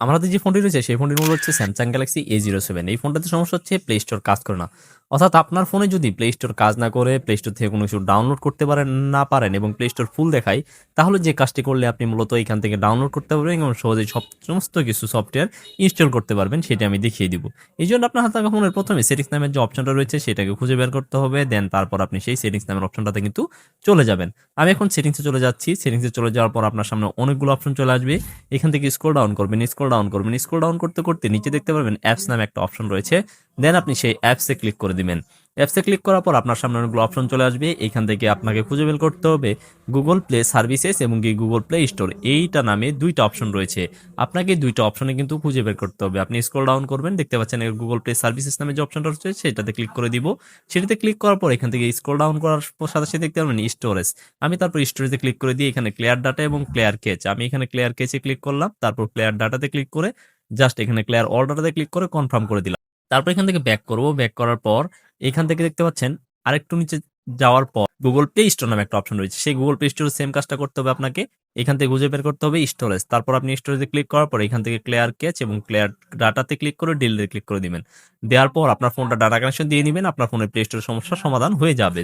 আমাদের যে ফোনটি রয়েছে সেই ফোনটির মূল্য হচ্ছে স্যামসাং গ্যালাক্সি A07। এই ফোনটাতে সমস্যা হচ্ছে প্লে স্টোর কাজ করে না। অর্থাৎ আপনার ফোনে যদি প্লে স্টোর কাজ না করে, প্লে স্টোর থেকে কোনো কিছু ডাউনলোড করতে না পারেন এবং প্লে স্টোর ফুল দেখায়, তাহলে যে কাজটি করলে আপনি মূলত এখান থেকে ডাউনলোড করতে পারবেন এবং সহজেই সমস্ত কিছু সফটওয়্যার ইনস্টল করতে পারবেন, সেটা আমি দেখিয়ে দিব। এই জন্য আপনার হাতে থাকা ফোনের প্রথমে সেটিংস নামের যে অপশনটা রয়েছে সেটাকে খুঁজে বের করতে হবে, দেন তারপর আপনি সেই সেটিংস নামের অপশনটাতে কিন্তু চলে যাবেন। আমি এখন সেটিংসে চলে যাচ্ছি। সেটিংসে চলে যাওয়ার পর আপনার সামনে অনেকগুলো অপশন চলে আসবে। এখান থেকে স্ক্রল ডাউন করবেন, স্ক্রল ডাউন করবেন, স্ক্রল ডাউন করতে করতে নিচে দেখতে পারবেন অ্যাপস নামে একটা অপশন রয়েছে। দেন আপনি সেই অ্যাপসে ক্লিক করে দিবেন। অ্যাপসে ক্লিক করার পর আপনার সামনে অনেকগুলো অপশন চলে আসবে। এখান থেকে আপনাকে খুঁজে বের করতে হবে গুগল প্লে সার্ভিসেস এবং কি গুগল প্লে স্টোর, এইটা নামে দুইটা অপশন রয়েছে। আপনাকে দুইটা অপশনে কিন্তু খুঁজে বের করতে হবে। আপনি স্ক্রল ডাউন করবেন, দেখতে পাচ্ছেন গুগল প্লে সার্ভিসেস নামে যে অপশনটা রয়েছে সেটাতে ক্লিক করে দিব। সেটাতে ক্লিক করার পর এখান থেকে স্ক্রল ডাউন করার সাথে সাথে দেখতে পারবেন স্টোরেজ। আমি তারপর স্টোরেজে ক্লিক করে দিয়ে এখানে ক্লিয়ার ডাটা এবং ক্লিয়ার কেচ, আমি এখানে ক্লিয়ার কেচে ক্লিক করলাম, তারপর ক্লিয়ার ডাটাতে ক্লিক করে জাস্ট এখানে ক্লিয়ার অল ডাটাতে ক্লিক করে কনফার্ম করে দিলাম। তারপর এখান থেকে ব্যাক করব, ব্যাক করার পর এখান থেকে দেখতে পাচ্ছেন আরেকটু নিচে যাওয়ার পর গুগল প্লে স্টোর নামে একটা অপশন রয়েছে। সেই গুগল প্লে স্টোর সেম কাজটা করতে হবে আপনাকে। এখান থেকে খুঁজে বের করতে হবে স্টোরেজ। তারপর আপনি স্টোরেজে ক্লিক করার পর এখান থেকে ক্লিয়ার ক্যাচ এবং ক্লিয়ার ডাটাতে ক্লিক করে ডিলিটে ক্লিক করে দিবেন। দেওয়ার পর আপনার ফোনটা ডাটা কানেকশন দিয়ে নিবেন, আপনার ফোনের প্লে স্টোরের সমস্যার সমাধান হয়ে যাবে।